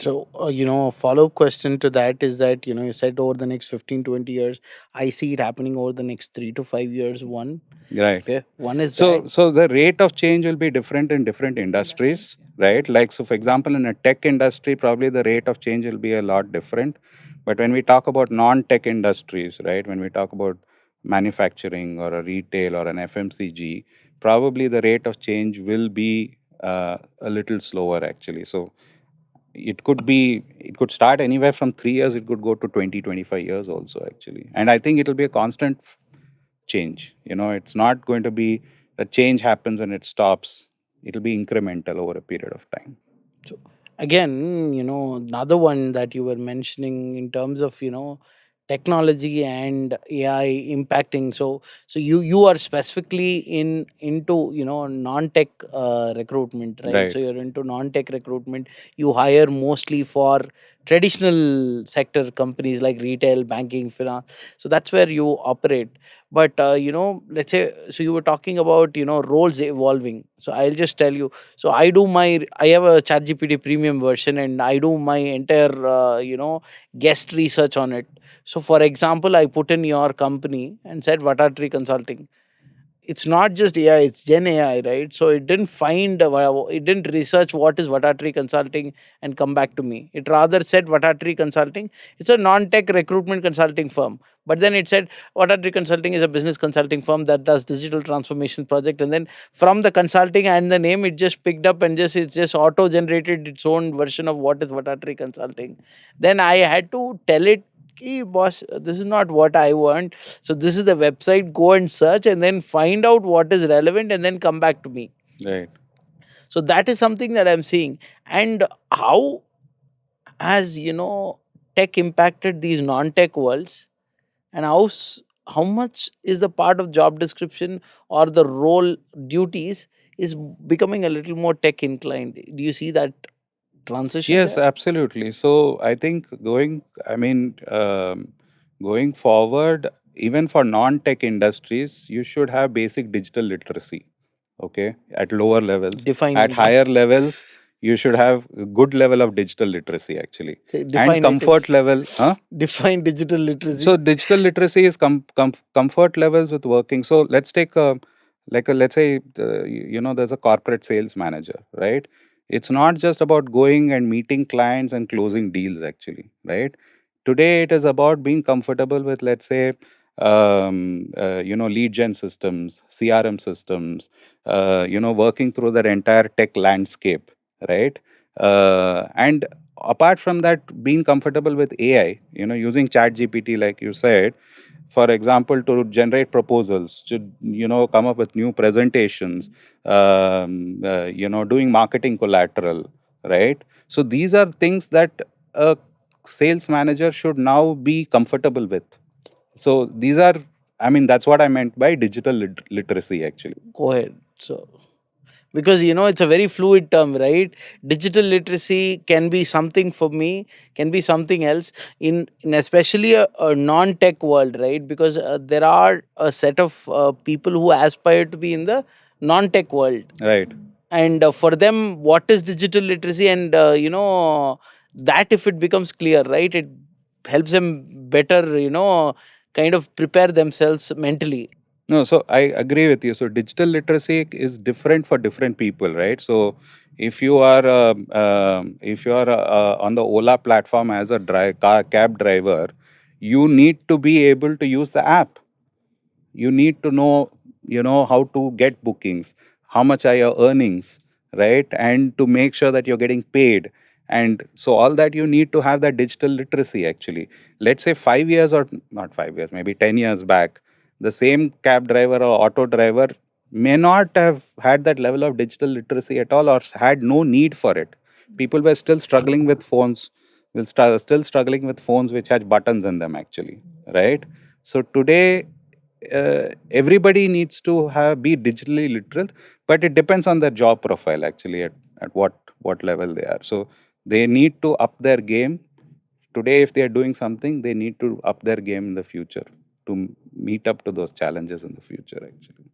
So, a follow-up question to that is that, you said over the next 15, 20 years, I see it happening over the next 3 to 5 years. One, Right. okay, one is that. So the rate of change will be different in different industries, right? Like, so for example, in a tech industry, probably the rate of change will be a lot different. But when we talk about non-tech industries, right, when we talk about manufacturing or a retail or an FMCG, probably the rate of change will be a little slower actually. So it could start anywhere from 3 years, it could go to 20, 25 years also actually. And I think it will be a constant change. It's not going to be a change happens and it stops. It'll be incremental over a period of time. So again, another one that you were mentioning in terms of, technology and AI impacting. So you are specifically into non-tech recruitment, right? So Right. you're into non-tech recruitment. You hire mostly for traditional sector companies like retail, banking, finance. So that's where you operate. But let's say, so you were talking about roles evolving. So I'll just tell you, so I have a ChatGPT premium version, and I do my entire guest research on it. So for example, I put in your company and said Vatatree Consulting. It's not just AI, it's Gen AI, right? So it didn't research what is Vatatree Consulting and come back to me. It rather said Vatatree Consulting. It's a non-tech recruitment consulting firm. But then it said Vatatree Consulting is a business consulting firm that does digital transformation project. And then from the consulting and the name, it just picked up and it's just auto generated its own version of what is Vatatree Consulting. Then I had to tell it, "Hey, boss, this is not what I want. So this is the website. Go and search and then find out what is relevant and then come back to me." Right. So that is something that I'm seeing. And how has tech impacted these non-tech worlds, and how much is the part of job description or the role duties is becoming a little more tech inclined? Do you see that transition Yes, there? absolutely. So I think going forward, even for non-tech industries, you should have basic digital literacy. Okay, at lower levels. At Define that. higher levels, you should have a good level of digital literacy actually, Okay, and define it. comfort level. Huh? Define digital literacy. So digital literacy is comfort levels with working. So let's take let's say there's a corporate sales manager, right? It's not just about going and meeting clients and closing deals actually, right? Today it is about being comfortable with, let's say, lead gen systems, CRM systems, working through their entire tech landscape, right? And apart from that, being comfortable with AI, using chat gpt like you said, for example, to generate proposals, to come up with new presentations, doing marketing collateral, right? So these are things that a sales manager should now be comfortable with. So these are, I mean, that's what I meant by digital literacy actually. Go ahead. So because it's a very fluid term, right? Digital literacy can be something for me, can be something else in especially a non-tech world, right? Because there are a set of people who aspire to be in the non-tech world, Right. and for them, what is digital literacy? And that if it becomes clear, right, it helps them better, kind of prepare themselves mentally. No, so I agree with you. So digital literacy is different for different people, right? So if you are on the Ola platform as a cab driver, you need to be able to use the app. You need to know, how to get bookings, how much are your earnings, right? And to make sure that you're getting paid. And so all that you need to have that digital literacy actually. Let's say 5 years, or not 5 years, maybe 10 years back, the same cab driver or auto driver may not have had that level of digital literacy at all, or had no need for it. People were still struggling with phones, still struggling with phones which had buttons in them actually, right? So today, everybody needs to have be digitally literate, but it depends on their job profile actually, at what level they are. So they need to up their game. Today if they are doing something, they need to up their game in the future to meet up to those challenges in the future actually.